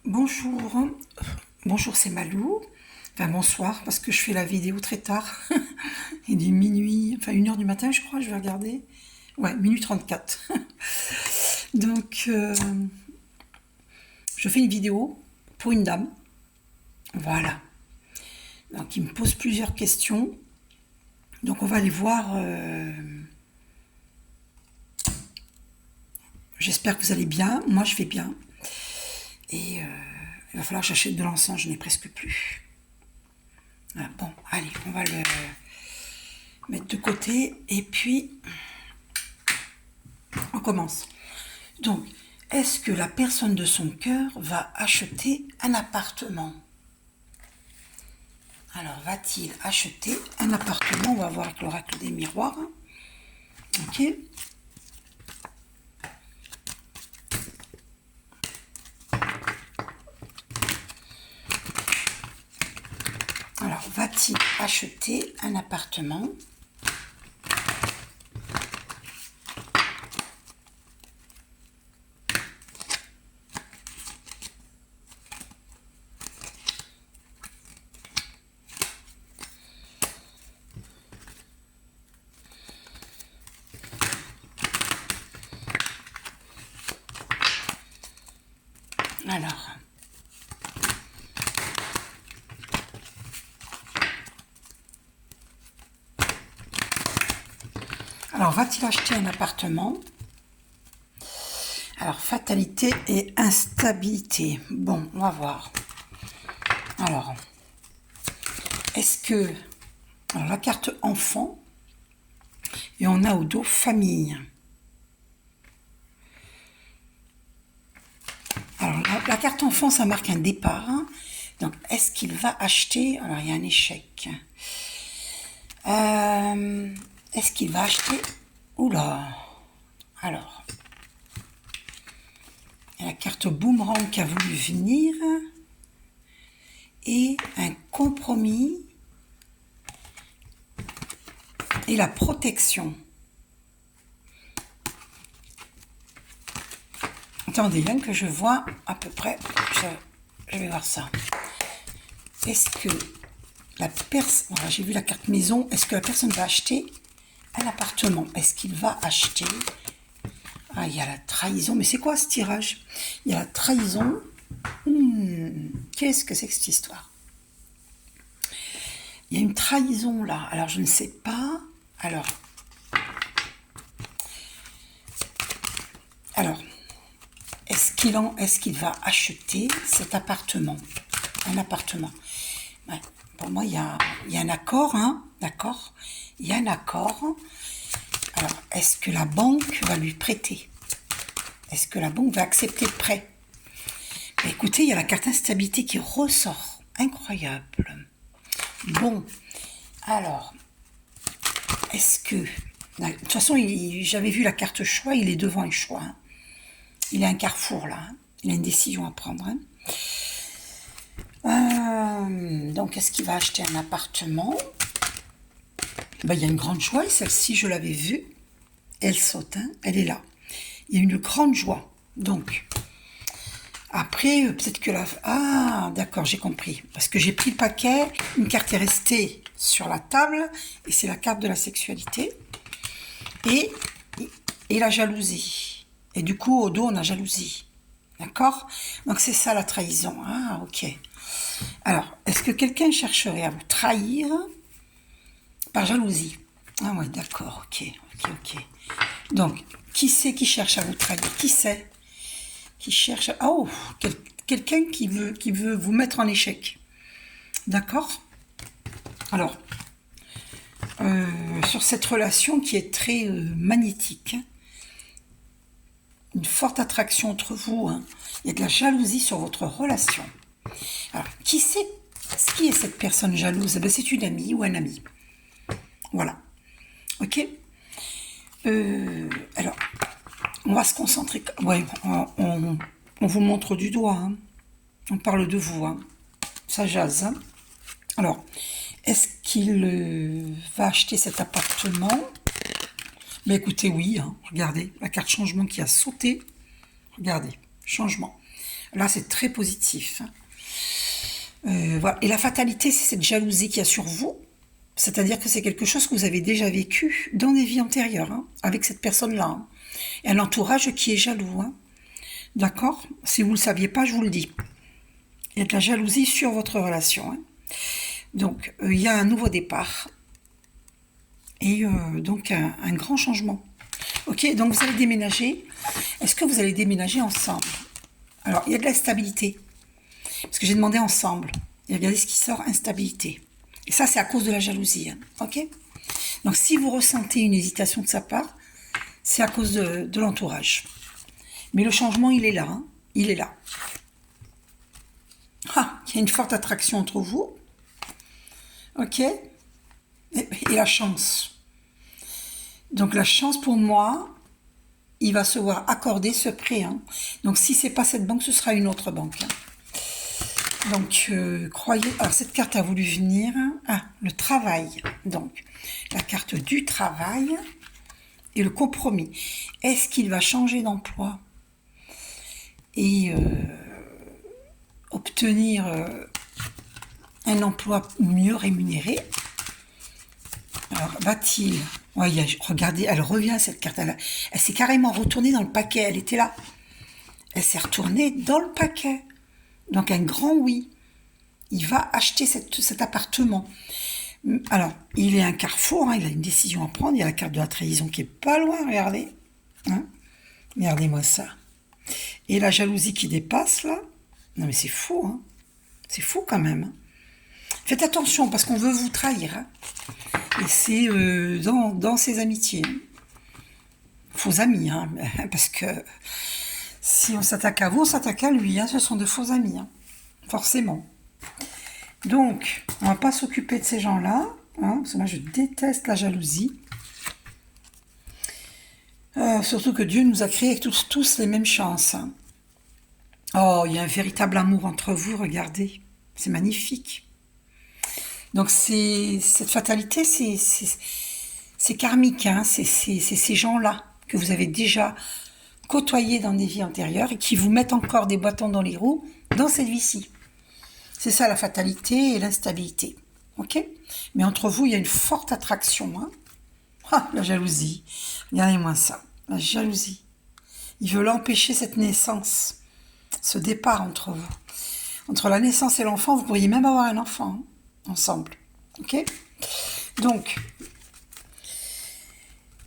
Bonjour, bonjour c'est Malou, enfin bonsoir parce que je fais la vidéo très tard, il est minuit, enfin 1 heure du matin je crois, je vais regarder, ouais minuit 34. Donc je fais une vidéo pour une dame, voilà, donc il me pose plusieurs questions, donc on va aller voir, j'espère que vous allez bien, moi je vais bien, et il va falloir que j'achète de l'encens, je n'ai presque plus. Voilà, bon, allez, on va le mettre de côté et puis on commence. Donc, est-ce que la personne de son cœur va acheter un appartement? Alors, va-t-il acheter un appartement? On va voir avec l'oracle des miroirs. Ok. Alors, va-t-il acheter un appartement? Alors, va-t-il acheter un appartement? Alors, fatalité et instabilité. Bon, on va voir. Alors, est-ce que... Alors, la carte enfant, et on a au dos famille. Alors, la carte enfant, ça marque un départ. Donc, est-ce qu'il va acheter... Alors, il y a un échec. Est-ce qu'il va acheter... Oula. Alors, il y a la carte boomerang qui a voulu venir. Et un compromis. Et la protection. Attendez, bien que je vois à peu près... Je vais voir ça. Est-ce que la personne... Voilà, j'ai vu la carte maison. Est-ce que la personne va acheter un appartement? Est-ce qu'il va acheter... Ah, il y a la trahison. Mais c'est quoi ce tirage? Il y a la trahison. Qu'est-ce que c'est que cette histoire? Il y a une trahison là. Alors, je ne sais pas. Alors, est-ce qu'il va acheter cet appartement? Un appartement. Ouais. Pour moi, il y a un accord, hein, d'accord? Il y a un accord. Alors, est-ce que la banque va lui prêter? Est-ce que la banque va accepter le prêt? Écoutez, il y a la carte instabilité qui ressort. Incroyable. Bon, alors, est-ce que... De toute façon, j'avais vu la carte choix, il est devant un choix. Hein. Il a un carrefour, là. Hein. Il a une décision à prendre. Hein. Donc, est-ce qu'il va acheter un appartement? Ben, il y a une grande joie, et celle-ci, je l'avais vue. Elle saute, hein, elle est là. Il y a une grande joie. Donc, après, peut-être que la... Ah, d'accord, j'ai compris. Parce que j'ai pris le paquet, une carte est restée sur la table, et c'est la carte de la sexualité. Et la jalousie. Et du coup, au dos, on a jalousie. D'accord? Donc, c'est ça la trahison. Ah, ok. Alors, est-ce que quelqu'un chercherait à vous trahir par jalousie? Ah ouais, d'accord, ok. Donc, qui c'est qui cherche à vous trahir? Qui c'est qui cherche... Oh, quelqu'un qui veut vous mettre en échec. D'accord? Alors, sur cette relation qui est très magnétique, hein, une forte attraction entre vous, hein, il y a de la jalousie sur votre relation. Alors, qui est cette personne jalouse? Eh bien, c'est une amie ou un ami. Voilà. Ok? Alors, on va se concentrer. Ouais, on vous montre du doigt. Hein. On parle de vous. Hein. Ça jase. Hein. Alors, est-ce qu'il va acheter cet appartement? Mais écoutez, oui. Hein. Regardez, la carte changement qui a sauté. Regardez, changement. Là, c'est très positif. Voilà. Et la fatalité, c'est cette jalousie qu'il y a sur vous. C'est-à-dire que c'est quelque chose que vous avez déjà vécu dans des vies antérieures, hein, avec cette personne-là. Hein. Et un entourage qui est jaloux. Hein. D'accord? Si vous ne le saviez pas, je vous le dis. Il y a de la jalousie sur votre relation. Hein. Donc, il y a un nouveau départ. Et donc, un grand changement. Ok, donc vous allez déménager. Est-ce que vous allez déménager ensemble? Alors, il y a de la stabilité. Parce que j'ai demandé ensemble. Et regardez ce qui sort, instabilité. Et ça, c'est à cause de la jalousie. Hein, ok? Donc, si vous ressentez une hésitation de sa part, c'est à cause de l'entourage. Mais le changement, il est là. Hein, il est là. Ah, il y a une forte attraction entre vous. Ok? Et la chance. Donc, la chance, pour moi, il va se voir accorder ce prêt. Hein. Donc, si ce n'est pas cette banque, ce sera une autre banque. Hein. Donc, croyez... Alors, cette carte a voulu venir... Ah, le travail. Donc, la carte du travail et le compromis. Est-ce qu'il va changer d'emploi et obtenir un emploi mieux rémunéré? Alors, va-t-il... Ouais, regardez, elle revient, cette carte. Elle s'est carrément retournée dans le paquet. Elle était là. Elle s'est retournée dans le paquet. Donc, un grand oui. Il va acheter cet appartement. Alors, il est un carrefour. Hein, il a une décision à prendre. Il y a la carte de la trahison qui est pas loin. Regardez. Hein, regardez-moi ça. Et la jalousie qui dépasse, là. Non, mais c'est fou. Hein. C'est fou, quand même. Hein. Faites attention, parce qu'on veut vous trahir. Hein. Et c'est dans ses amitiés. Faux amis, hein, parce que si on s'attaque à vous, on s'attaque à lui. Hein, ce sont de faux amis, hein, forcément. Donc, on ne va pas s'occuper de ces gens-là, hein, parce que moi je déteste la jalousie. Surtout que Dieu nous a créés tous les mêmes chances. Hein. Oh, il y a un véritable amour entre vous, regardez. C'est magnifique. Donc, cette fatalité, c'est karmique. Hein, c'est ces gens-là que vous avez déjà côtoyés dans des vies antérieures et qui vous mettent encore des bâtons dans les roues dans cette vie-ci. C'est ça, la fatalité et l'instabilité. Ok? Mais entre vous, il y a une forte attraction. Hein. Ah, la jalousie. Regardez-moi ça. La jalousie. Il veut l'empêcher, cette naissance. Ce départ entre vous. Entre la naissance et l'enfant, vous pourriez même avoir un enfant. Hein, ensemble. Ok? Donc,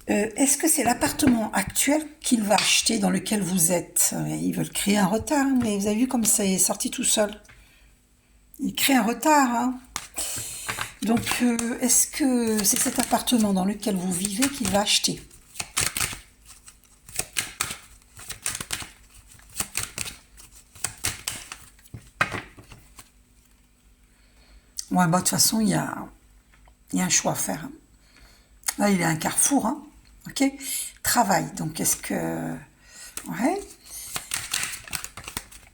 est-ce que c'est l'appartement actuel qu'il va acheter dans lequel vous êtes? Ils veulent créer un retard, mais vous avez vu comme ça est sorti tout seul. Il crée un retard. Hein. Donc, est-ce que c'est cet appartement dans lequel vous vivez qu'il va acheter? Ouais, bah, de toute façon, il y a un choix à faire. Là, il y a un carrefour. Hein. Ok? Travail. Donc, est-ce que... Ouais.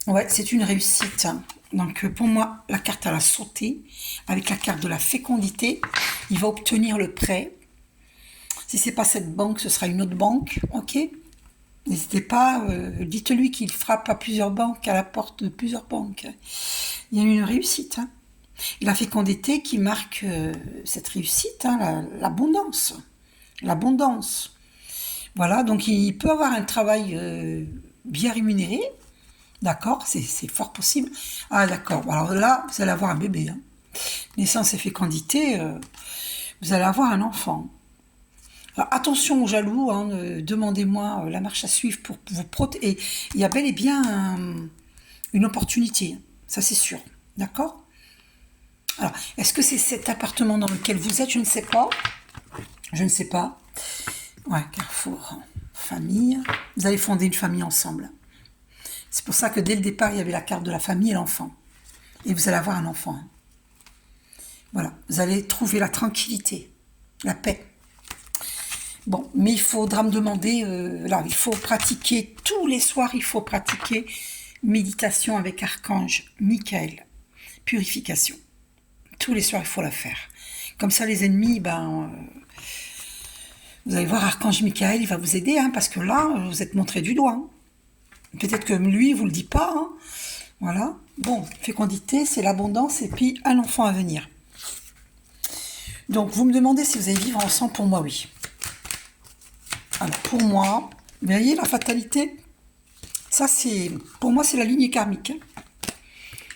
Ouais, c'est une réussite. Hein. Donc, pour moi, la carte, elle a sauté. Avec la carte de la fécondité, il va obtenir le prêt. Si ce n'est pas cette banque, ce sera une autre banque. Ok? N'hésitez pas, dites-lui qu'il frappe à plusieurs banques, à la porte de plusieurs banques. Il y a une réussite. Hein. Et la fécondité qui marque cette réussite, hein, l'abondance. L'abondance. Voilà, donc il peut avoir un travail bien rémunéré. D'accord, c'est fort possible. Ah d'accord, alors là, vous allez avoir un bébé. Hein. Naissance et fécondité, vous allez avoir un enfant. Alors, attention aux jaloux, hein, demandez-moi la marche à suivre pour vous protéger. Et il y a bel et bien une opportunité, ça c'est sûr. D'accord? Alors, est-ce que c'est cet appartement dans lequel vous êtes? Je ne sais pas. Je ne sais pas. Ouais, carrefour, famille. Vous allez fonder une famille ensemble. C'est pour ça que dès le départ, il y avait la carte de la famille et l'enfant. Et vous allez avoir un enfant. Voilà, vous allez trouver la tranquillité, la paix. Bon, mais il faudra me demander, là, il faut pratiquer, tous les soirs, il faut pratiquer méditation avec Archange Michael, purification. Tous les soirs, il faut la faire. Comme ça, les ennemis, vous allez voir, Archange Michael, il va vous aider, hein, parce que là, vous êtes montré du doigt. Hein. Peut-être que lui, il ne vous le dit pas, hein, Voilà. Bon, fécondité, c'est l'abondance et puis un enfant à venir. Donc, vous me demandez si vous allez vivre ensemble. Pour moi, oui. Alors, pour moi, vous voyez la fatalité? Ça, c'est, pour moi, c'est la lignée karmique. Hein.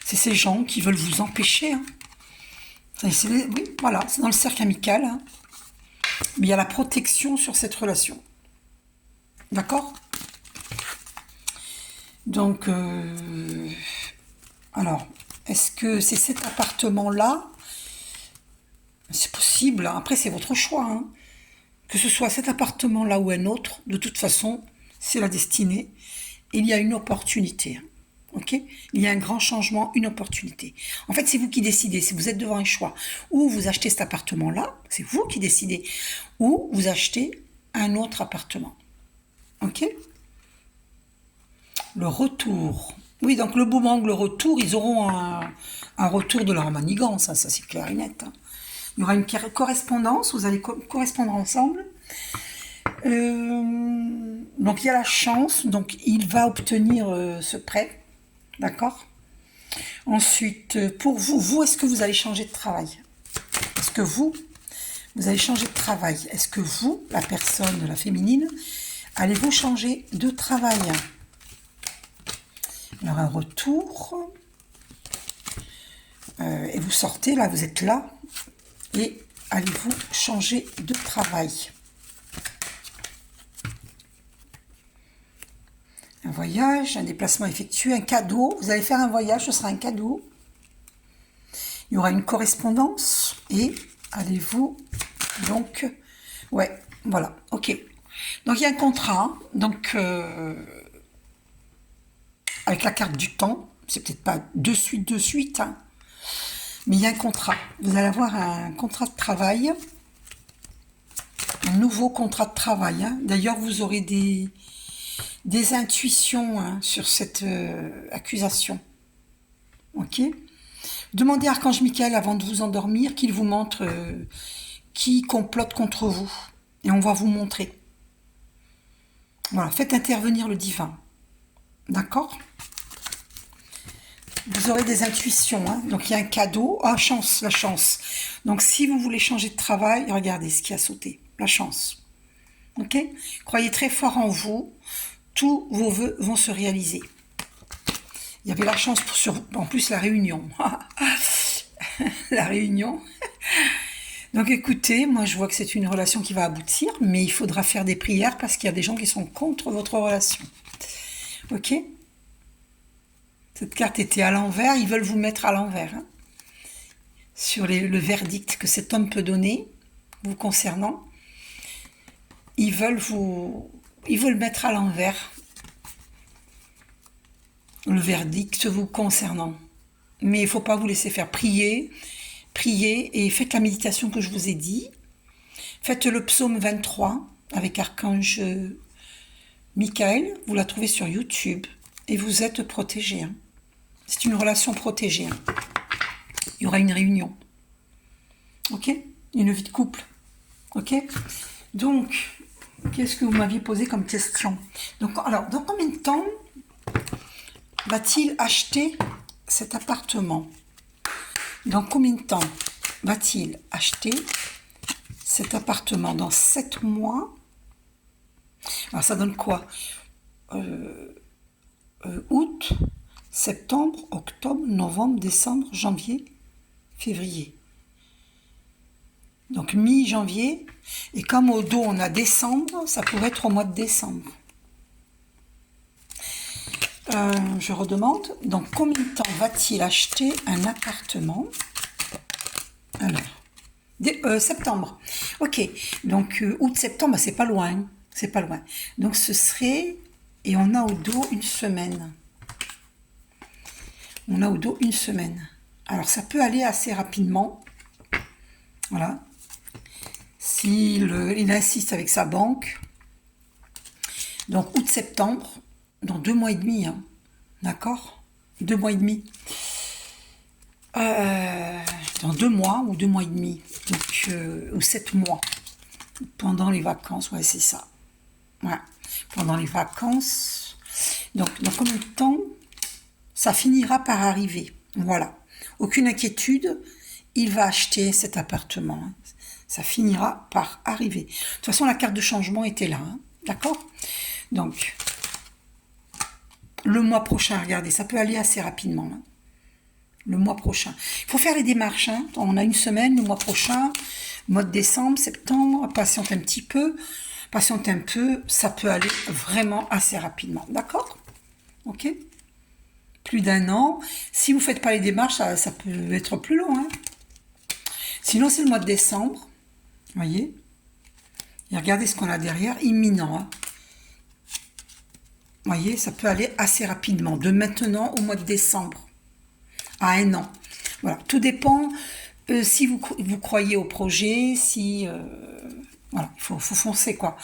C'est ces gens qui veulent vous empêcher. Hein. Oui, voilà, c'est dans le cercle amical. Hein. Mais il y a la protection sur cette relation. D'accord? Donc, alors, est-ce que c'est cet appartement-là? C'est possible. Hein. Après, c'est votre choix. Hein. Que ce soit cet appartement-là ou un autre, de toute façon, c'est la destinée. Il y a une opportunité. Ok? Il y a un grand changement, une opportunité. En fait, c'est vous qui décidez. Si vous êtes devant un choix, ou vous achetez cet appartement-là, c'est vous qui décidez, ou vous achetez un autre appartement. Ok? Le retour. Oui, donc le boomerang, le retour, ils auront un retour de leur manigance, hein, ça c'est clair et net. Hein. Il y aura une correspondance, vous allez correspondre ensemble. Donc il y a la chance, donc il va obtenir ce prêt, d'accord? Ensuite, pour vous, est-ce que vous allez changer de travail? Est-ce que vous allez changer de travail? Est-ce que vous, la personne, la féminine, allez-vous changer de travail? Alors un retour, et vous sortez, là, vous êtes là, et allez-vous changer de travail? Un voyage, un déplacement effectué, un cadeau. Vous allez faire un voyage, ce sera un cadeau. Il y aura une correspondance. Et allez-vous donc... Ouais, voilà, ok. Donc il y a un contrat. Donc avec la carte du temps. C'est peut-être pas de suite. Hein, mais il y a un contrat. Vous allez avoir un contrat de travail. Un nouveau contrat de travail. Hein. D'ailleurs, vous aurez des intuitions hein, sur cette accusation. Ok? Demandez à Archange Michael avant de vous endormir qu'il vous montre qui complote contre vous. Et on va vous montrer. Voilà, faites intervenir le divin. D'accord? Vous aurez des intuitions. Hein? Donc il y a un cadeau. Ah, chance, la chance. Donc si vous voulez changer de travail, regardez ce qui a sauté. La chance. Ok? Croyez très fort en vous. Tous vos vœux vont se réaliser. Il y avait la chance en plus la réunion. La réunion. Donc écoutez, moi je vois que c'est une relation qui va aboutir, mais il faudra faire des prières parce qu'il y a des gens qui sont contre votre relation. Ok? Cette carte était à l'envers, ils veulent vous mettre à l'envers. Hein, sur le verdict que cet homme peut donner, vous concernant. Ils veulent mettre à l'envers. Le verdict vous concernant. Mais il ne faut pas vous laisser faire. Prier et faites la méditation que je vous ai dit. Faites le psaume 23 avec Archange Michael. Vous la trouvez sur YouTube et vous êtes protégés. Hein. C'est une relation protégée. Hein. Il y aura une réunion. Ok? Une vie de couple. Ok? Donc, qu'est-ce que vous m'aviez posé comme question? Donc, alors, dans combien de temps va-t-il acheter cet appartement? Dans combien de temps va-t-il acheter cet appartement? Dans 7 mois? Alors ça donne quoi? Août, septembre, octobre, novembre, décembre, janvier, février. Donc mi-janvier. Et comme au dos on a décembre, ça pourrait être au mois de décembre. Je redemande, dans combien de temps va-t-il acheter un appartement? Alors, septembre. Ok, donc août-septembre, c'est pas loin. C'est pas loin. Donc ce serait, et on a au dos une semaine. On a au dos une semaine. Alors ça peut aller assez rapidement. Voilà. Il insiste avec sa banque. Donc août-septembre. Dans 2 mois et demi, hein. D'accord? 2 mois et demi. Dans 2 mois ou 2 mois et demi. Donc, ou 7 mois. Pendant les vacances, ouais, c'est ça. Ouais. Pendant les vacances. Donc, dans combien de temps ça finira par arriver. Voilà. Aucune inquiétude, il va acheter cet appartement. Ça finira par arriver. De toute façon, la carte de changement était là. Hein. D'accord? Donc, le mois prochain, regardez, ça peut aller assez rapidement. Hein. Le mois prochain. Il faut faire les démarches. Hein. On a une semaine, le mois prochain, mois de décembre, septembre, patiente un petit peu. Patiente un peu, ça peut aller vraiment assez rapidement. D'accord? Ok? Plus d'1 an. Si vous ne faites pas les démarches, ça peut être plus long. Hein. Sinon, c'est le mois de décembre. Vous voyez? Et regardez ce qu'on a derrière, imminent. Hein. Vous voyez, ça peut aller assez rapidement, de maintenant au mois de décembre, à 1 an. Voilà, tout dépend si vous croyez au projet, si... voilà, il faut foncer, quoi.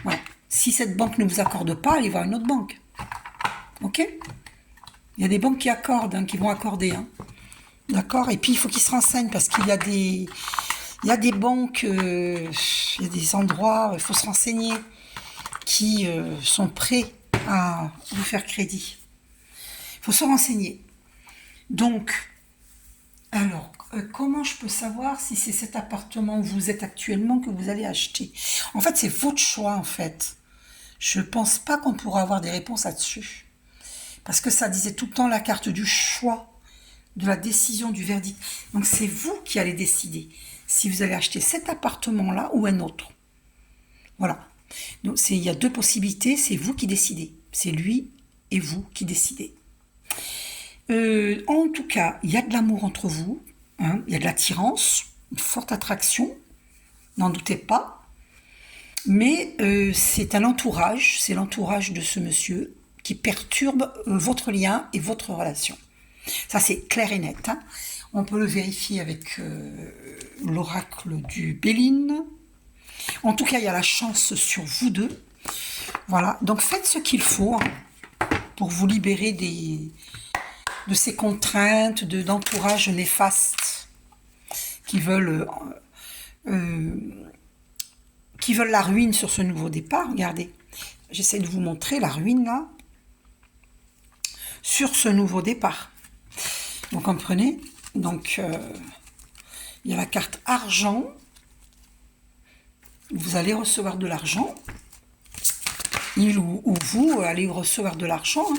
Voilà. Si cette banque ne vous accorde pas, allez voir une autre banque. Ok? Il y a des banques qui accordent, hein, qui vont accorder. Hein. D'accord? Et puis, il faut qu'ils se renseignent, parce qu'il y a des... Il y a des banques, il y a des endroits, il faut se renseigner, qui sont prêts à vous faire crédit. Il faut se renseigner. Donc, alors, comment je peux savoir si c'est cet appartement où vous êtes actuellement que vous allez acheter? En fait, c'est votre choix, en fait. Je ne pense pas qu'on pourra avoir des réponses là-dessus. Parce que ça disait tout le temps la carte du choix, de la décision, du verdict. Donc, c'est vous qui allez décider si vous allez acheter cet appartement-là ou un autre. Voilà. Donc, il y a 2 possibilités, c'est vous qui décidez. C'est lui et vous qui décidez. En tout cas, il y a de l'amour entre vous, hein, il y a de l'attirance, une forte attraction, n'en doutez pas. Mais c'est l'entourage de ce monsieur qui perturbe votre lien et votre relation. Ça, c'est clair et net. Hein. On peut le vérifier avec l'oracle du Béline. En tout cas, il y a la chance sur vous deux. Voilà, donc faites ce qu'il faut hein, pour vous libérer de ces contraintes, d'entourage néfaste qui veulent la ruine sur ce nouveau départ. Regardez, j'essaie de vous montrer la ruine là, sur ce nouveau départ. Vous comprenez? Donc, il y a la carte argent. Vous allez recevoir de l'argent. Il ou vous allez recevoir de l'argent. Hein.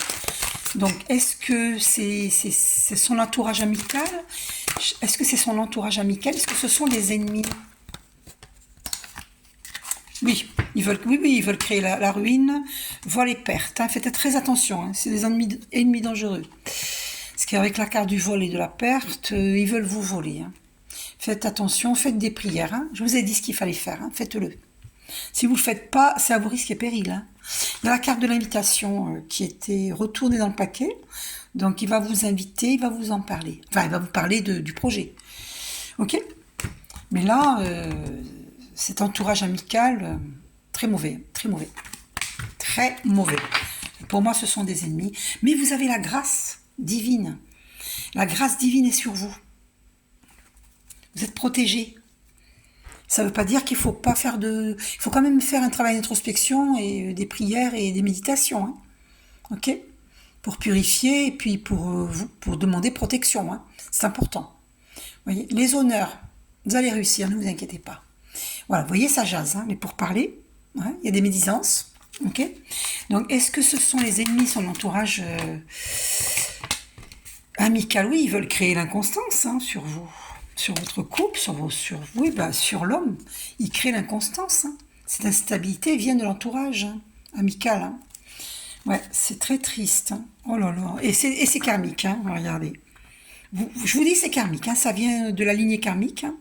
Donc, est-ce que c'est son entourage amical? Est-ce que c'est son entourage amical? Est-ce que ce sont des ennemis? Oui, ils veulent créer la ruine, vol et perte. Hein. Faites très attention, hein. C'est des ennemis dangereux. Parce qu'avec la carte du vol et de la perte, ils veulent vous voler. Hein. Faites attention, faites des prières. Hein. Je vous ai dit ce qu'il fallait faire, hein. Faites-le. Si vous ne le faites pas, c'est à vos risques et périls. Hein. Il y a la carte de l'invitation qui était retournée dans le paquet. Donc, il va vous inviter, il va vous en parler. Enfin, il va vous parler du projet. Ok? Mais là, cet entourage amical, très mauvais, très mauvais. Très mauvais. Pour moi, ce sont des ennemis. Mais vous avez la grâce divine. La grâce divine est sur vous. Vous êtes protégé. Ça ne veut pas dire qu'il faut pas faire il faut quand même faire un travail d'introspection et des prières et des méditations. Hein. Ok? Pour purifier et puis pour demander protection. Hein. C'est important. Vous voyez, les honneurs, vous allez réussir, ne vous inquiétez pas. Voilà, vous voyez, ça jase, hein, mais pour parler, ouais, il y a des médisances. Ok? Donc, est-ce que ce sont les ennemis, son entourage amical? Oui, ils veulent créer l'inconstance hein, sur vous. Sur votre couple, sur l'homme, il crée l'inconstance. Hein. Cette instabilité vient de l'entourage hein, amical. Hein. Ouais, c'est très triste. Hein. Oh là là. Et c'est karmique, hein, regardez. Je vous dis, c'est karmique, hein, ça vient de la lignée karmique. Hein.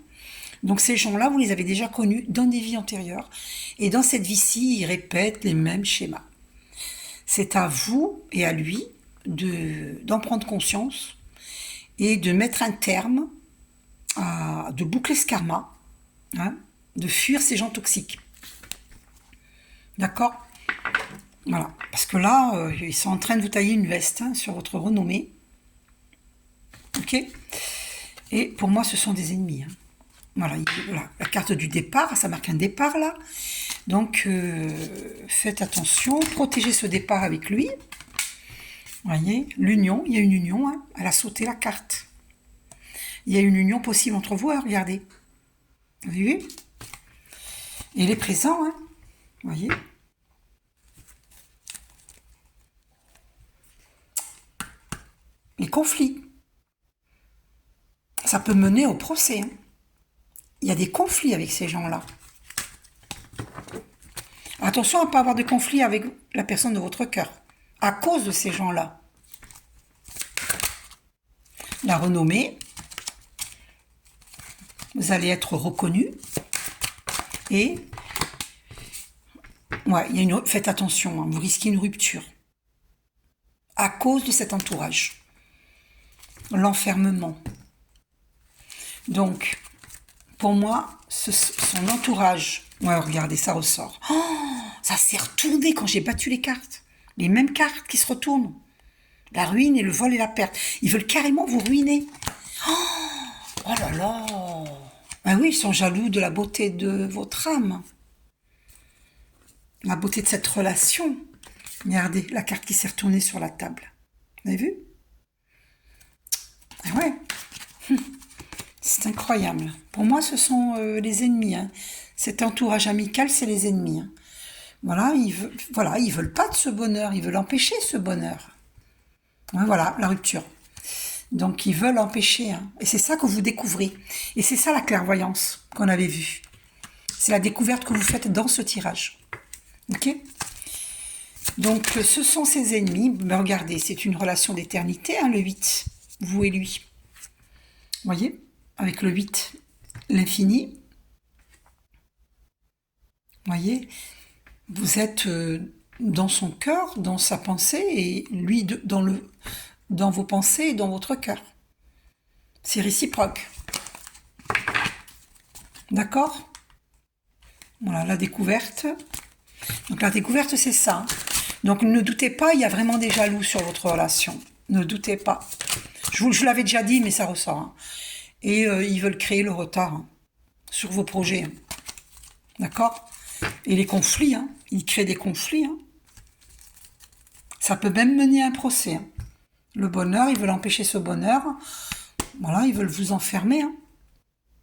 Donc ces gens-là, vous les avez déjà connus dans des vies antérieures. Et dans cette vie-ci, ils répètent les mêmes schémas. C'est à vous et à lui d'en prendre conscience et de mettre un terme de boucler ce karma, hein, de fuir ces gens toxiques. D'accord? Voilà. Parce que là, ils sont en train de vous tailler une veste hein, sur votre renommée. Ok? Et pour moi, ce sont des ennemis. Hein. Voilà, la carte du départ, ça marque un départ là. Donc, faites attention, protégez ce départ avec lui. Voyez, l'union, il y a une union, hein, elle a sauté la carte. Il y a une union possible entre vous, hein, regardez. Vous avez vu? Il est présent, hein, voyez. Les conflits. Ça peut mener au procès. Hein. Il y a des conflits avec ces gens-là. Attention à ne pas avoir de conflit avec la personne de votre cœur. À cause de ces gens-là. La renommée. Vous allez être reconnu. Et ouais, il y a une, faites attention, hein, vous risquez une rupture. À cause de cet entourage. L'enfermement. Donc, pour moi, son entourage... Ouais, regardez, ça ressort. Oh, ça s'est retourné quand j'ai battu les cartes. Les mêmes cartes qui se retournent. La ruine et le vol et la perte. Ils veulent carrément vous ruiner. Oh là là. Ah oui, ils sont jaloux de la beauté de votre âme. La beauté de cette relation. Regardez, la carte qui s'est retournée sur la table. Vous avez vu? Ah ouais. C'est incroyable. Pour moi, ce sont les ennemis. Hein. Cet entourage amical, c'est les ennemis. Hein. Voilà, ils veulent pas de ce bonheur. Ils veulent empêcher ce bonheur. Ouais, voilà, la rupture. Donc, ils veulent empêcher. Hein. Et c'est ça que vous découvrez. Et c'est ça la clairvoyance qu'on avait vue. C'est la découverte que vous faites dans ce tirage. Ok? Donc, ce sont ses ennemis. Mais regardez, c'est une relation d'éternité, hein, le 8. Vous et lui. Vous voyez? Avec le 8, l'infini. Vous voyez? Vous êtes dans son cœur, dans sa pensée, et lui dans vos pensées et dans votre cœur. C'est réciproque. D'accord? Voilà, la découverte. Donc la découverte, c'est ça. Donc ne doutez pas, il y a vraiment des jaloux sur votre relation. Ne doutez pas. Je vous l'avais déjà dit, mais ça ressort. Hein. Et ils veulent créer le retard hein, sur vos projets. Hein. D'accord? Et les conflits, hein, ils créent des conflits. Hein. Ça peut même mener à un procès. Hein. Le bonheur, ils veulent empêcher ce bonheur. Voilà, ils veulent vous enfermer, hein.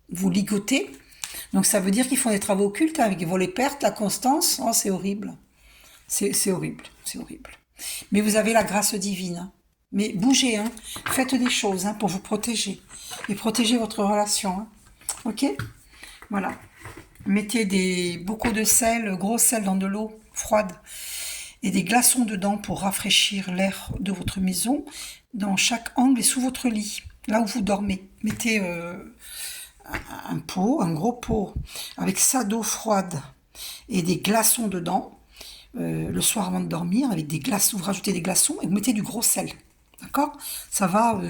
Vous ligoter. Donc ça veut dire qu'ils font des travaux occultes hein, avec les volets pertes, la constance. Oh, c'est horrible. C'est horrible, c'est horrible. Mais vous avez la grâce divine. Hein. Mais bougez, hein. Faites des choses hein, pour vous protéger. Et protéger votre relation. Hein. Ok? Voilà. Mettez beaucoup de sel, gros sel dans de l'eau froide et des glaçons dedans pour rafraîchir l'air de votre maison dans chaque angle et sous votre lit, là où vous dormez. Mettez un gros pot avec ça d'eau froide et des glaçons dedans le soir avant de dormir avec des glaçons, vous rajoutez des glaçons et vous mettez du gros sel. D'accord? Ça va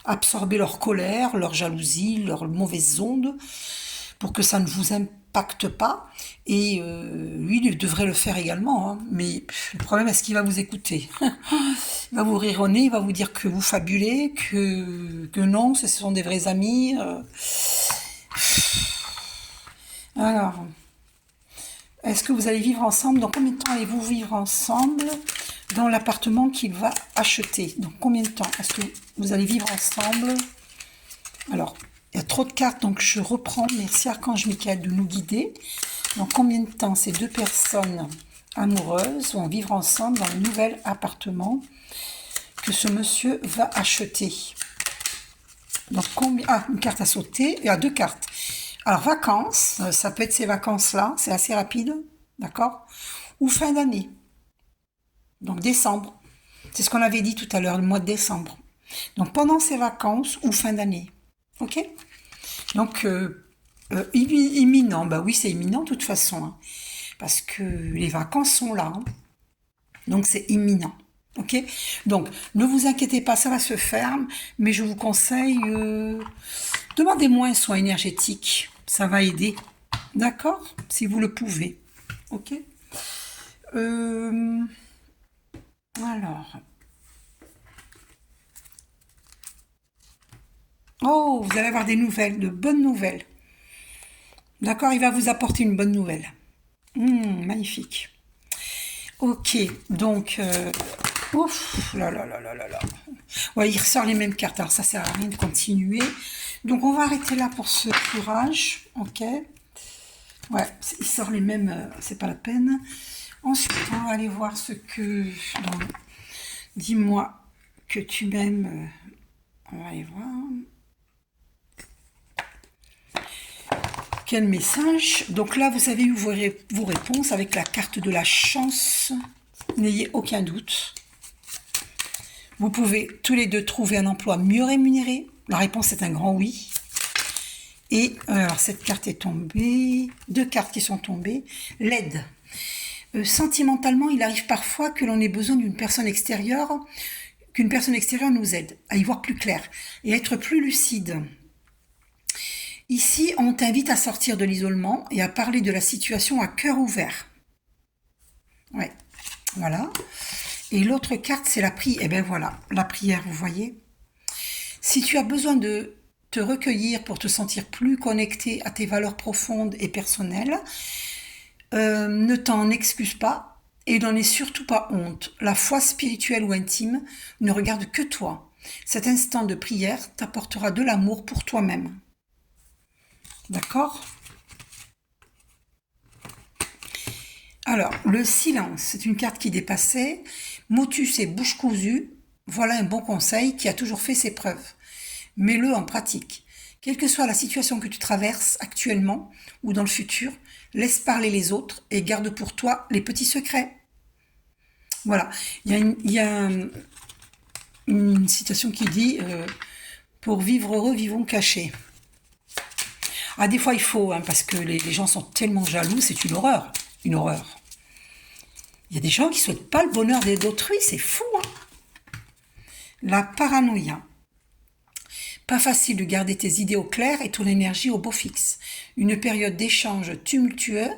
absorber leur colère, leur jalousie, leurs mauvaises ondes pour que ça ne vous impacte pas. Et lui, il devrait le faire également. Hein. Mais le problème, est-ce qu'il va vous écouter? Il va vous rire au nez, il va vous dire que vous fabulez, que non, ce sont des vrais amis. Alors, est-ce que vous allez vivre ensemble? Dans combien de temps allez-vous vivre ensemble dans l'appartement qu'il va acheter? Dans combien de temps est-ce que vous allez vivre ensemble? Alors, il y a trop de cartes, donc je reprends. Merci Archange Michael de nous guider. Dans combien de temps ces deux personnes amoureuses vont vivre ensemble dans le nouvel appartement que ce monsieur va acheter? Donc combien? Ah, une carte à sauter. Il y a deux cartes. Alors, vacances, ça peut être ces vacances-là, c'est assez rapide, d'accord? Ou fin d'année. Donc, décembre. C'est ce qu'on avait dit tout à l'heure, le mois de décembre. Donc, pendant ces vacances ou fin d'année. Ok? Donc, imminent. Bah oui, c'est imminent de toute façon. Hein, parce que les vacances sont là. Hein, donc, c'est imminent. Ok? Donc, ne vous inquiétez pas, ça va se faire. Mais je vous conseille, demandez-moi un soin énergétique. Ça va aider. D'accord? Si vous le pouvez. Ok? Alors. Oh, vous allez avoir des nouvelles, de bonnes nouvelles. D'accord? Il va vous apporter une bonne nouvelle. Magnifique. Ok, donc, Ouf, là là là là là là. Ouais, il ressort les mêmes cartes. Alors ça sert à rien de continuer. Donc on va arrêter là pour ce tirage. Ok. Ouais, il sort les mêmes, c'est pas la peine. Ensuite, on va aller voir ce que... Dis-moi que tu m'aimes. On va aller voir. Quel message? Donc là, vous avez eu vos réponses avec la carte de la chance. N'ayez aucun doute. Vous pouvez tous les deux trouver un emploi mieux rémunéré. La réponse est un grand oui. Et alors cette carte est tombée. Deux cartes qui sont tombées. L'aide. Sentimentalement, il arrive parfois que l'on ait besoin d'une personne extérieure, qu'une personne extérieure nous aide à y voir plus clair et à être plus lucide. Ici, on t'invite à sortir de l'isolement et à parler de la situation à cœur ouvert. Ouais, voilà. Et l'autre carte, c'est la prière. Eh bien voilà, la prière, vous voyez. Si tu as besoin de te recueillir pour te sentir plus connecté à tes valeurs profondes et personnelles, ne t'en excuse pas et n'en aie surtout pas honte. La foi spirituelle ou intime ne regarde que toi. Cet instant de prière t'apportera de l'amour pour toi-même. D'accord? Alors, le silence, c'est une carte qui dépassait. Motus et bouche cousue, voilà un bon conseil qui a toujours fait ses preuves. Mets-le en pratique. Quelle que soit la situation que tu traverses actuellement ou dans le futur, laisse parler les autres et garde pour toi les petits secrets. Voilà. Il y a une citation qui dit pour vivre heureux, vivons cachés. Ah, des fois il faut, hein, parce que les gens sont tellement jaloux, c'est une horreur. Une horreur. Il y a des gens qui ne souhaitent pas le bonheur d'autrui, c'est fou. Hein. La paranoïa. Pas facile de garder tes idées au clair et ton énergie au beau fixe. Une période d'échange tumultueux,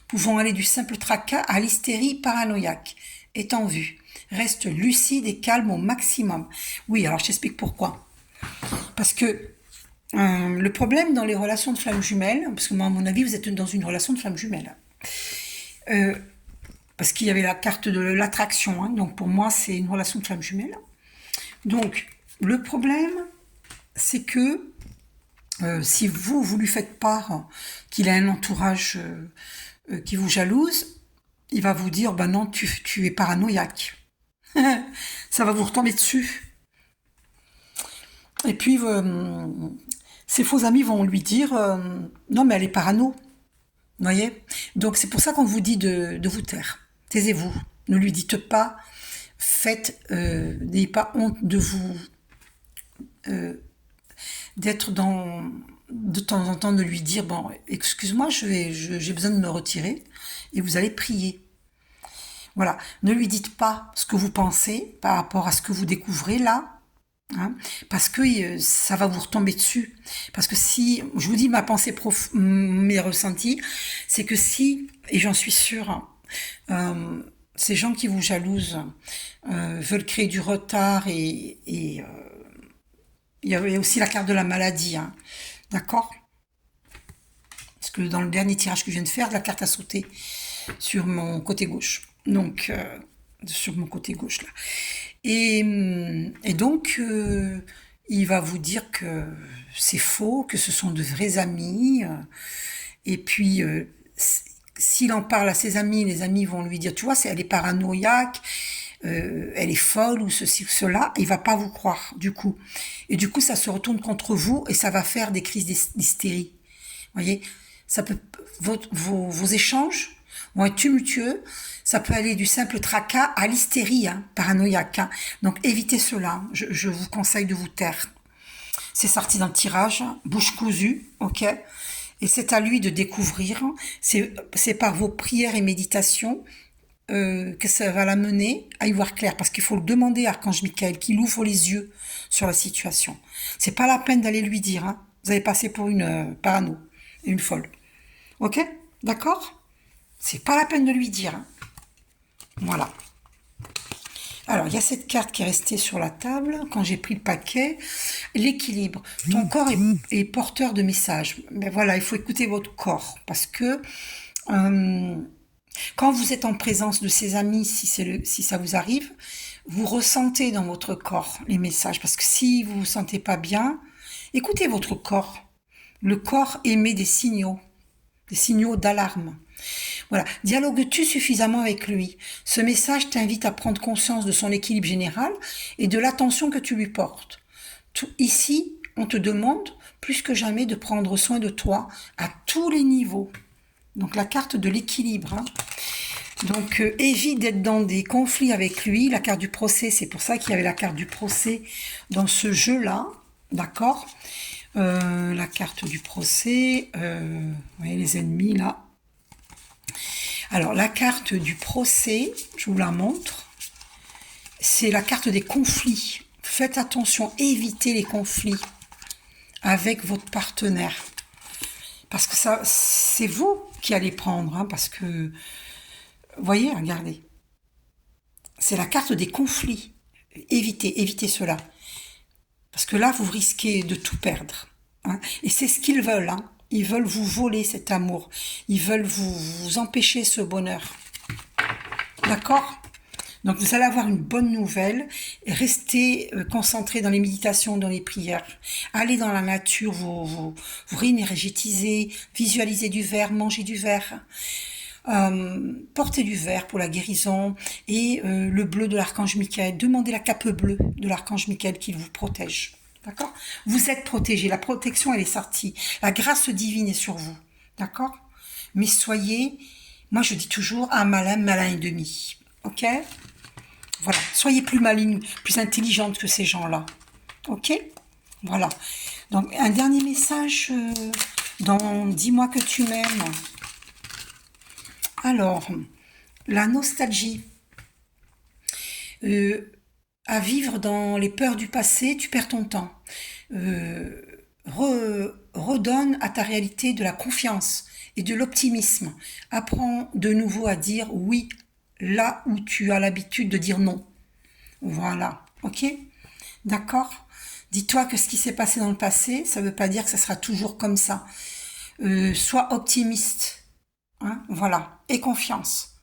pouvant aller du simple tracas à l'hystérie paranoïaque, est en vue. Reste lucide et calme au maximum. Oui, alors je t'explique pourquoi. Parce que le problème dans les relations de flammes jumelles, parce que moi, à mon avis, vous êtes dans une relation de flammes jumelles. Parce qu'il y avait la carte de l'attraction, hein, donc pour moi, c'est une relation de flammes jumelles. Donc, le problème, c'est que si vous lui faites part qu'il a un entourage qui vous jalouse, il va vous dire, ben non, tu es paranoïaque. Ça va vous retomber dessus. Et puis, ses faux amis vont lui dire, non, mais elle est parano. Vous voyez? Donc, c'est pour ça qu'on vous dit de vous taire. Taisez-vous. Ne lui dites pas, n'ayez pas honte de vous... d'être de temps en temps de lui dire, bon, excuse-moi, j'ai besoin de me retirer, et vous allez prier. Voilà, ne lui dites pas ce que vous pensez par rapport à ce que vous découvrez là, hein, parce que ça va vous retomber dessus. Parce que si, je vous dis ma pensée mes ressentis, c'est que si, et j'en suis sûre, ces gens qui vous jalousent veulent créer du retard et il y avait aussi la carte de la maladie, hein. D'accord? Parce que dans le dernier tirage que je viens de faire, la carte a sauté sur mon côté gauche. Donc, sur mon côté gauche, là. Et donc, il va vous dire que c'est faux, que ce sont de vrais amis. Et puis, s'il en parle à ses amis, les amis vont lui dire, tu vois, elle est paranoïaque, elle est folle ou ceci ou cela, il va pas vous croire du coup. Et du coup, ça se retourne contre vous et ça va faire des crises d'hystérie. Vous voyez, ça peut vos échanges vont être tumultueux. Ça peut aller du simple tracas à l'hystérie, hein, paranoïaque. Hein. Donc évitez cela. Je vous conseille de vous taire. C'est sorti dans le tirage, bouche cousue, ok. Et c'est à lui de découvrir. C'est par vos prières et méditations que ça va l'amener à y voir clair, parce qu'il faut le demander à Archange Michael qu'il ouvre les yeux sur la situation. C'est pas la peine d'aller lui dire, hein, vous allez passer pour une parano, une folle. Ok? D'accord? C'est pas la peine de lui dire. Hein. Voilà. Alors, il y a cette carte qui est restée sur la table quand j'ai pris le paquet. L'équilibre. Ton corps est porteur de messages. Mais voilà, il faut écouter votre corps, parce que quand vous êtes en présence de ses amis, si ça vous arrive, vous ressentez dans votre corps les messages. Parce que si vous vous sentez pas bien, écoutez votre corps. Le corps émet des signaux d'alarme. Voilà. Dialogues-tu suffisamment avec lui? Ce message t'invite à prendre conscience de son équilibre général et de l'attention que tu lui portes. Ici, on te demande plus que jamais de prendre soin de toi à tous les niveaux. Donc la carte de l'équilibre. Hein. Donc évite d'être dans des conflits avec lui. La carte du procès, c'est pour ça qu'il y avait la carte du procès dans ce jeu-là. D'accord, la carte du procès, vous voyez les ennemis là. Alors la carte du procès, je vous la montre, c'est la carte des conflits. Faites attention, évitez les conflits avec votre partenaire. Parce que ça, c'est vous qui allez prendre, hein, parce que, vous voyez, regardez. C'est la carte des conflits. Évitez cela. Parce que là, vous risquez de tout perdre. Hein. Et c'est ce qu'ils veulent. Hein. Ils veulent vous voler cet amour. Ils veulent vous empêcher ce bonheur. D'accord ? Donc vous allez avoir une bonne nouvelle. Restez concentrés dans les méditations, dans les prières. Allez dans la nature, vous réénergétisez, visualisez du vert, mangez du vert. Portez du vert pour la guérison et le bleu de l'archange Michael. Demandez la cape bleue de l'archange Michael qu'il vous protège. D'accord ? Vous êtes protégés. La protection, elle est sortie. La grâce divine est sur vous. D'accord ? Mais soyez, moi je dis toujours, un malin, malin et demi. Ok ? Voilà. Soyez plus maligne, plus intelligente que ces gens-là. Ok ? Voilà. Donc, un dernier message dans Dis-moi que tu m'aimes. Alors, la nostalgie. À vivre dans les peurs du passé, tu perds ton temps. Redonne à ta réalité de la confiance et de l'optimisme. Apprends de nouveau à dire oui là où tu as l'habitude de dire non. Voilà, ok ? D'accord ? Dis-toi que ce qui s'est passé dans le passé, ça ne veut pas dire que ça sera toujours comme ça. Sois optimiste. Hein, voilà, et confiance.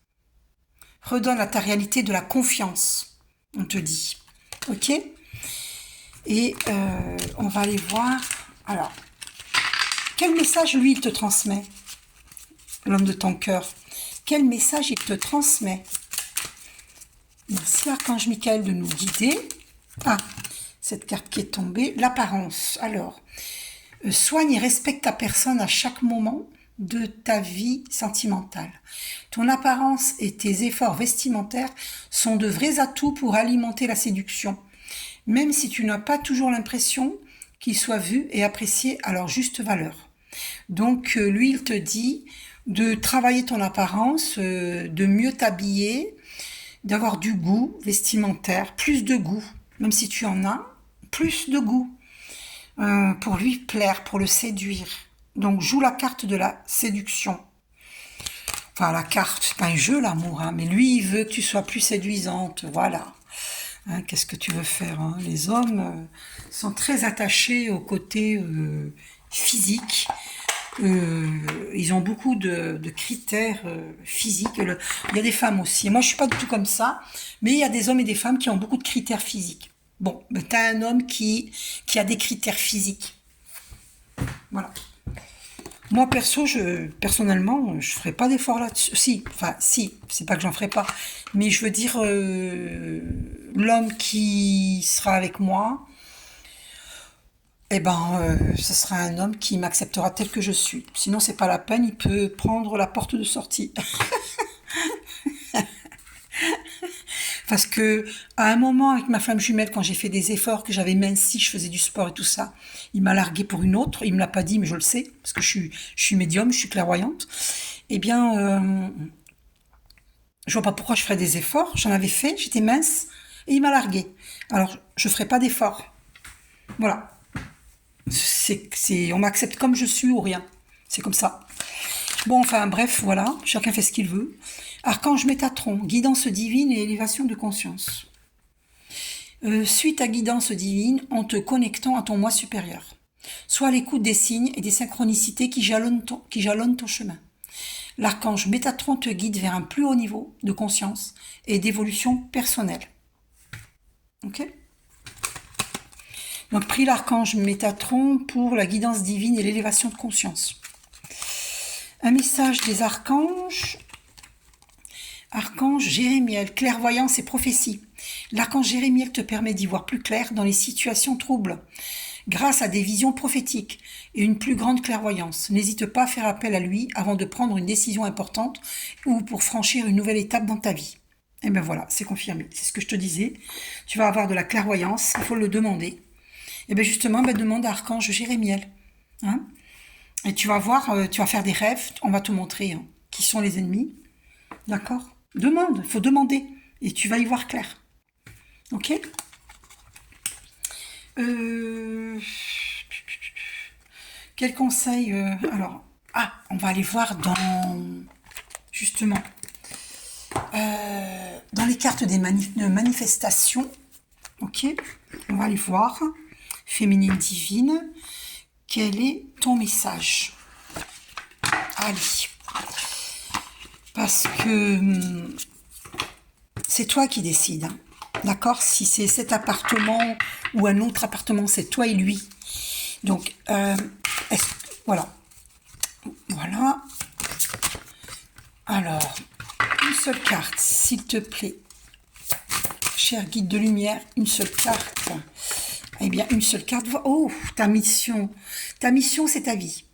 Redonne à ta réalité de la confiance, on te dit. Ok ? Et on va aller voir. Alors, quel message lui il te transmet, l'homme de ton cœur ? Quel message il te transmet ? Merci Archange Michael de nous guider. Ah, cette carte qui est tombée, l'apparence. Alors, soigne et respecte ta personne à chaque moment de ta vie sentimentale. Ton apparence et tes efforts vestimentaires sont de vrais atouts pour alimenter la séduction, même si tu n'as pas toujours l'impression qu'ils soient vus et appréciés à leur juste valeur. Donc, lui, il te dit de travailler ton apparence, de mieux t'habiller, d'avoir du goût vestimentaire, plus de goût, même si tu en as, plus de goût, pour lui plaire, pour le séduire. Donc, joue la carte de la séduction. Enfin, la carte, c'est pas un jeu, l'amour, hein, mais lui, il veut que tu sois plus séduisante, voilà. Hein, qu'est-ce que tu veux faire, hein ? Les hommes sont très attachés au côté physique. Ils ont beaucoup de critères physiques. Il y a des femmes aussi. Moi, je suis pas du tout comme ça, mais il y a des hommes et des femmes qui ont beaucoup de critères physiques. Bon, ben, tu as un homme qui a des critères physiques. Voilà. Moi, personnellement, je ferai pas d'effort là-dessus. Si, c'est pas que j'en ferai pas. Mais je veux dire, l'homme qui sera avec moi, ce sera un homme qui m'acceptera tel que je suis. Sinon, c'est pas la peine, il peut prendre la porte de sortie. Parce que, à un moment, avec ma flamme jumelle, quand j'ai fait des efforts, que j'avais minci, je faisais du sport et tout ça, il m'a largué pour une autre. Il me l'a pas dit, mais je le sais, parce que je suis médium, je suis clairvoyante. Eh bien, je vois pas pourquoi je ferais des efforts. J'en avais fait, j'étais mince, et il m'a largué. Alors, je ferai pas d'efforts. Voilà. On m'accepte comme je suis ou rien. C'est comme ça. Bon, enfin, bref, voilà. Chacun fait ce qu'il veut. Archange Métatron, guidance divine et élévation de conscience. Suis ta guidance divine en te connectant à ton moi supérieur. Sois à l'écoute des signes et des synchronicités qui jalonnent ton chemin. L'archange Métatron te guide vers un plus haut niveau de conscience et d'évolution personnelle. Ok? Donc, prie l'archange Métatron pour la guidance divine et l'élévation de conscience. Un message des archanges. Archange Jérémiel, clairvoyance et prophétie. L'archange Jérémiel te permet d'y voir plus clair dans les situations troubles, grâce à des visions prophétiques et une plus grande clairvoyance. N'hésite pas à faire appel à lui avant de prendre une décision importante ou pour franchir une nouvelle étape dans ta vie. Et bien voilà, c'est confirmé. C'est ce que je te disais. Tu vas avoir de la clairvoyance, il faut le demander. Et bien justement, demande à Archange Jérémiel. Hein, et tu vas voir, tu vas faire des rêves, on va te montrer qui sont les ennemis. D'accord? Demande, il faut demander. Et tu vas y voir clair. Ok? Quel conseil alors, on va aller voir dans... Justement... dans les cartes des manifestations. Ok? On va aller voir. Féminine divine. Quel est ton message? Allez. Parce que c'est toi qui décides. Hein. D'accord? Si c'est cet appartement ou un autre appartement, c'est toi et lui. Donc, voilà. Voilà. Alors, une seule carte, s'il te plaît. Cher guide de lumière, une seule carte. Eh bien, une seule carte. Oh, ta mission. Ta mission, c'est ta vie.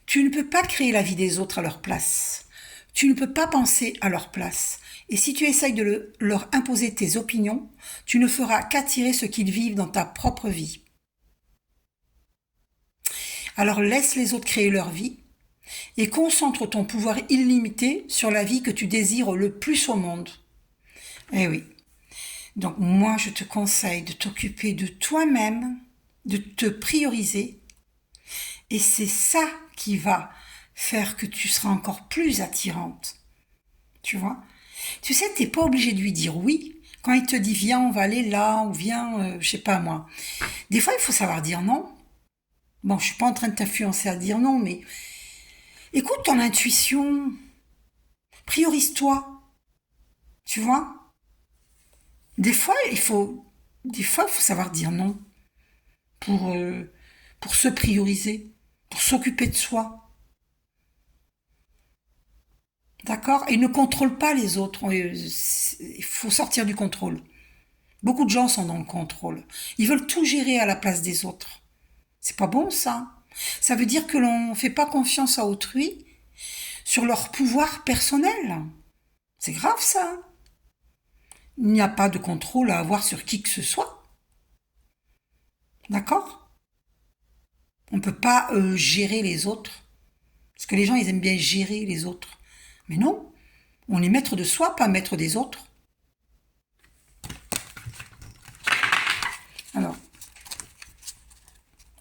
Tu ne peux pas créer la vie des autres à leur place. Tu ne peux pas penser à leur place. Et si tu essayes de leur imposer tes opinions, tu ne feras qu'attirer ce qu'ils vivent dans ta propre vie. Alors laisse les autres créer leur vie et concentre ton pouvoir illimité sur la vie que tu désires le plus au monde. Eh oui. Donc moi, je te conseille de t'occuper de toi-même, de te prioriser. Et c'est ça qui va faire que tu seras encore plus attirante. Tu vois? Tu sais, t'es pas obligé de lui dire oui. Quand il te dit viens, on va aller là, ou viens, je sais pas moi. Des fois, il faut savoir dire non. Bon, je suis pas en train de t'influencer à dire non, mais écoute ton intuition. Priorise-toi. Tu vois? Des fois, il faut savoir dire non pour se prioriser, pour s'occuper de soi. D'accord? Et ne contrôle pas les autres. Il faut sortir du contrôle. Beaucoup de gens sont dans le contrôle. Ils veulent tout gérer à la place des autres. C'est pas bon, ça. Ça veut dire que l'on ne fait pas confiance à autrui sur leur pouvoir personnel. C'est grave, ça. Il n'y a pas de contrôle à avoir sur qui que ce soit. D'accord? On ne peut pas gérer les autres. Parce que les gens, ils aiment bien gérer les autres. Mais non, on est maître de soi, pas maître des autres. Alors,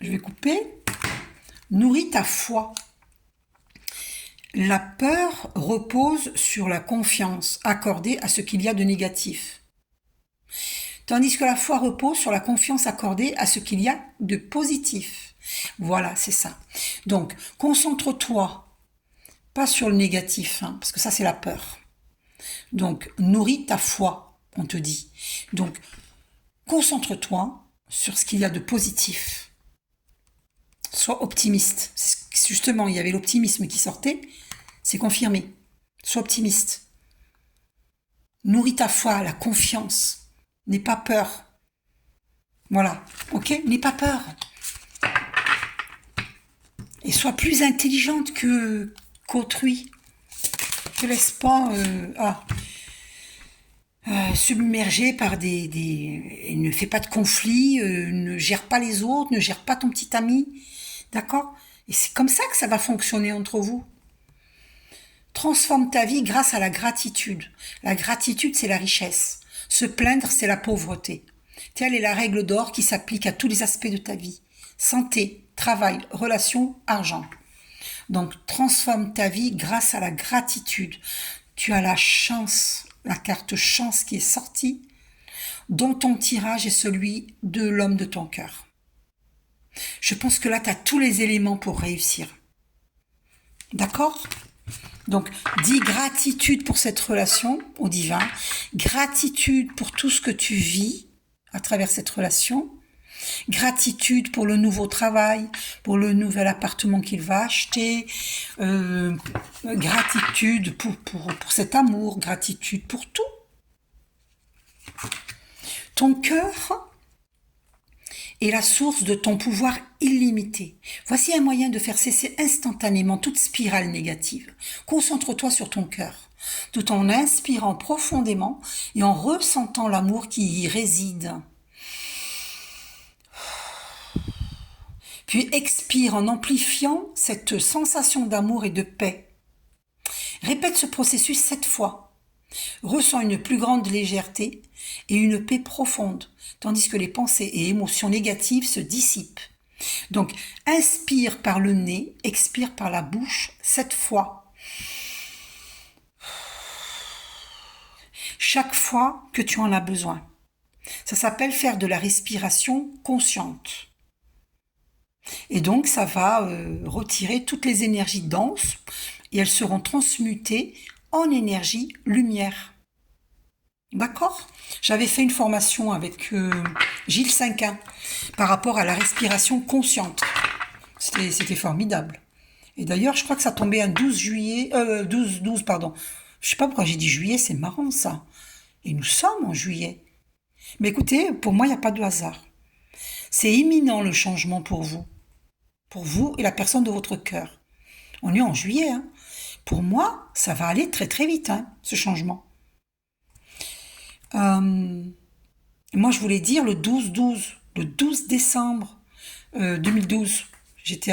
je vais couper. Nourris ta foi. La peur repose sur la confiance accordée à ce qu'il y a de négatif. Tandis que la foi repose sur la confiance accordée à ce qu'il y a de positif. Voilà, c'est ça. Donc, concentre-toi, pas sur le négatif, parce que ça, c'est la peur. Donc, nourris ta foi, on te dit. Donc, concentre-toi sur ce qu'il y a de positif. Sois optimiste. Justement, il y avait l'optimisme qui sortait. C'est confirmé. Sois optimiste. Nourris ta foi, la confiance. N'aie pas peur. Voilà. Ok? N'aie pas peur. Et sois plus intelligente qu'autrui. Ne te laisse pas submerger par et ne fais pas de conflits, ne gère pas les autres, ne gère pas ton petit ami. D'accord? Et c'est comme ça que ça va fonctionner entre vous. Transforme ta vie grâce à la gratitude. La gratitude, c'est la richesse. Se plaindre, c'est la pauvreté. Telle est la règle d'or qui s'applique à tous les aspects de ta vie. Santé, travail, relations, argent. Donc, transforme ta vie grâce à la gratitude. Tu as la chance, la carte chance qui est sortie, dont ton tirage est celui de l'homme de ton cœur. Je pense que là, tu as tous les éléments pour réussir. D'accord ? Donc, dis gratitude pour cette relation au divin, gratitude pour tout ce que tu vis, à travers cette relation. Gratitude pour le nouveau travail, pour le nouvel appartement qu'il va acheter, gratitude pour cet amour, gratitude pour tout. Ton cœur est la source de ton pouvoir illimité. Voici un moyen de faire cesser instantanément toute spirale négative. Concentre-toi sur ton cœur, tout en inspirant profondément et en ressentant l'amour qui y réside. Puis expire en amplifiant cette sensation d'amour et de paix. Répète ce processus 7 fois. Ressens une plus grande légèreté et une paix profonde, tandis que les pensées et émotions négatives se dissipent. Donc, inspire par le nez, expire par la bouche 7 fois. Chaque fois que tu en as besoin. Ça s'appelle faire de la respiration consciente. Et donc, ça va retirer toutes les énergies denses et elles seront transmutées en énergie lumière. D'accord ? J'avais fait une formation avec Gilles Cinquin par rapport à la respiration consciente. C'était formidable. Et d'ailleurs, je crois que ça tombait un 12 juillet... 12, pardon. Je sais pas pourquoi j'ai dit juillet, c'est marrant ça. Et nous sommes en juillet. Mais écoutez, pour moi, il n'y a pas de hasard. C'est imminent le changement pour vous. Pour vous et la personne de votre cœur. On est en juillet. Hein. Pour moi, ça va aller très très vite, hein, ce changement. Moi, je voulais dire le 12 décembre 2012. J'étais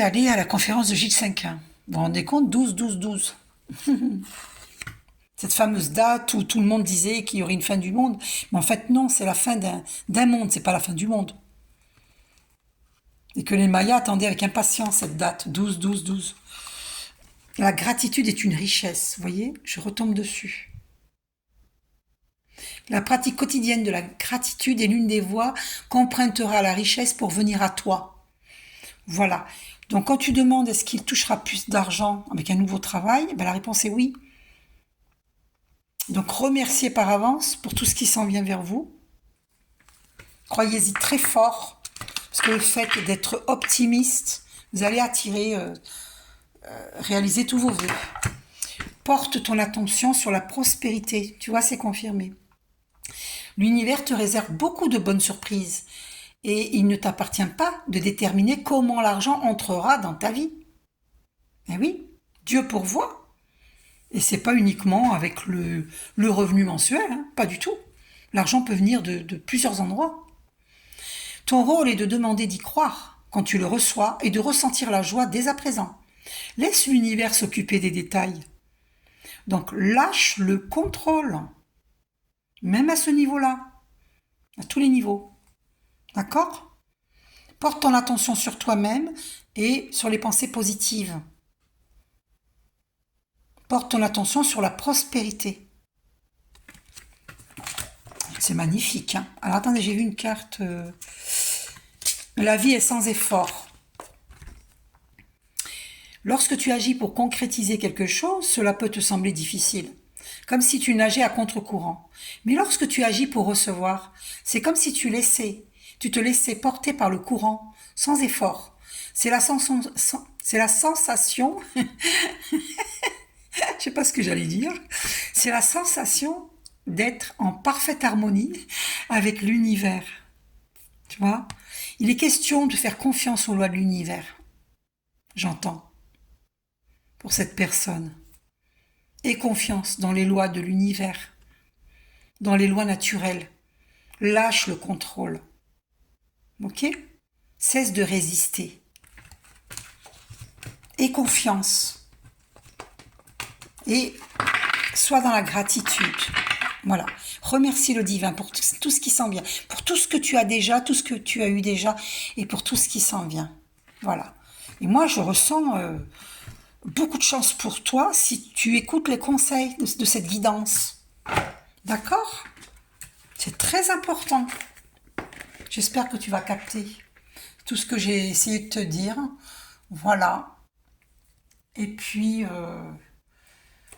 allée à la conférence de Gilles Cinquin. Vous vous rendez compte, 12. Cette fameuse date où tout le monde disait qu'il y aurait une fin du monde. Mais en fait, non, c'est la fin d'un monde, c'est pas la fin du monde. Et que les Mayas attendaient avec impatience cette date, 12. La gratitude est une richesse, vous voyez, je retombe dessus. La pratique quotidienne de la gratitude est l'une des voies qu'empruntera la richesse pour venir à toi. Voilà. Donc quand tu demandes est-ce qu'il touchera plus d'argent avec un nouveau travail, ben la réponse est oui. Donc remerciez par avance pour tout ce qui s'en vient vers vous. Croyez-y très fort. Parce que le fait d'être optimiste, vous allez attirer, réaliser tous vos vœux. Porte ton attention sur la prospérité. Tu vois, c'est confirmé. L'univers te réserve beaucoup de bonnes surprises. Et il ne t'appartient pas de déterminer comment l'argent entrera dans ta vie. Eh oui, Dieu pourvoit. Et c'est pas uniquement avec le revenu mensuel, hein, pas du tout. L'argent peut venir de plusieurs endroits. Ton rôle est de demander d'y croire quand tu le reçois et de ressentir la joie dès à présent. Laisse l'univers s'occuper des détails. Donc lâche le contrôle, même à ce niveau-là, à tous les niveaux. D'accord ? Porte ton attention sur toi-même et sur les pensées positives. Porte ton attention sur la prospérité. C'est magnifique. Hein ? Alors attendez, j'ai vu une carte... La vie est sans effort. Lorsque tu agis pour concrétiser quelque chose, cela peut te sembler difficile, comme si tu nageais à contre-courant. Mais lorsque tu agis pour recevoir, c'est comme si tu te laissais porter par le courant, sans effort. C'est la sensation, je sais pas ce que j'allais dire, c'est la sensation d'être en parfaite harmonie avec l'univers. Tu vois ? Il est question de faire confiance aux lois de l'univers. J'entends. Pour cette personne. Aie confiance dans les lois de l'univers. Dans les lois naturelles. Lâche le contrôle. Ok ? Cesse de résister. Aie confiance. Et sois dans la gratitude. Voilà. Remercie le divin pour tout ce qui s'en vient, pour tout ce que tu as déjà, tout ce que tu as eu déjà, et pour tout ce qui s'en vient. Voilà. Et moi, je ressens beaucoup de chance pour toi si tu écoutes les conseils de cette guidance. D'accord ? C'est très important. J'espère que tu vas capter tout ce que j'ai essayé de te dire. Voilà. Et puis,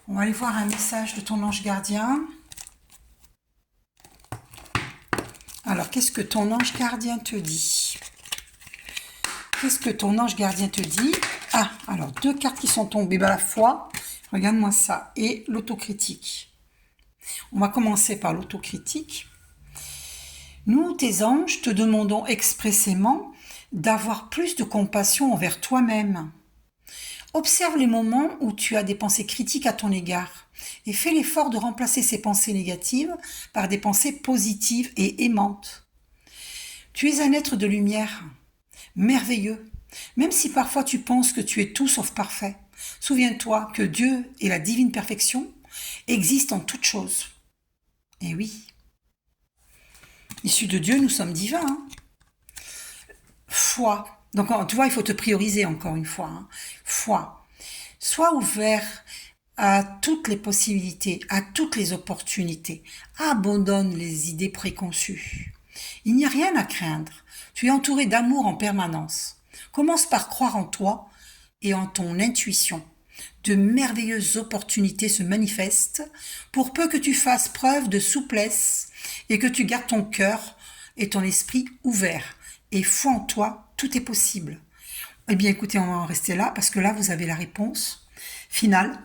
on va aller voir un message de ton ange gardien. Alors, qu'est-ce que ton ange gardien te dit? Qu'est-ce que ton ange gardien te dit? Ah, alors, 2 cartes qui sont tombées. Ben, la foi, regarde-moi ça. Et l'autocritique. On va commencer par l'autocritique. Nous, tes anges, te demandons expressément d'avoir plus de compassion envers toi-même. Observe les moments où tu as des pensées critiques à ton égard et fais l'effort de remplacer ces pensées négatives par des pensées positives et aimantes. Tu es un être de lumière, merveilleux, même si parfois tu penses que tu es tout sauf parfait. Souviens-toi que Dieu et la divine perfection existent en toutes choses. Et oui, issus de Dieu, nous sommes divins. Hein. Foi. Donc, tu vois, il faut te prioriser encore une fois. Hein. Foi. Sois ouvert à toutes les possibilités, à toutes les opportunités. Abandonne les idées préconçues. Il n'y a rien à craindre. Tu es entouré d'amour en permanence. Commence par croire en toi et en ton intuition. De merveilleuses opportunités se manifestent pour peu que tu fasses preuve de souplesse et que tu gardes ton cœur et ton esprit ouverts. Et foi en toi, tout est possible. Eh bien, écoutez, on va en rester là parce que là, vous avez la réponse finale.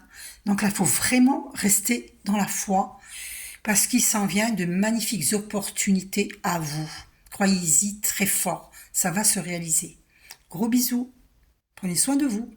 Donc là, il faut vraiment rester dans la foi parce qu'il s'en vient de magnifiques opportunités à vous. Croyez-y très fort, ça va se réaliser. Gros bisous, prenez soin de vous.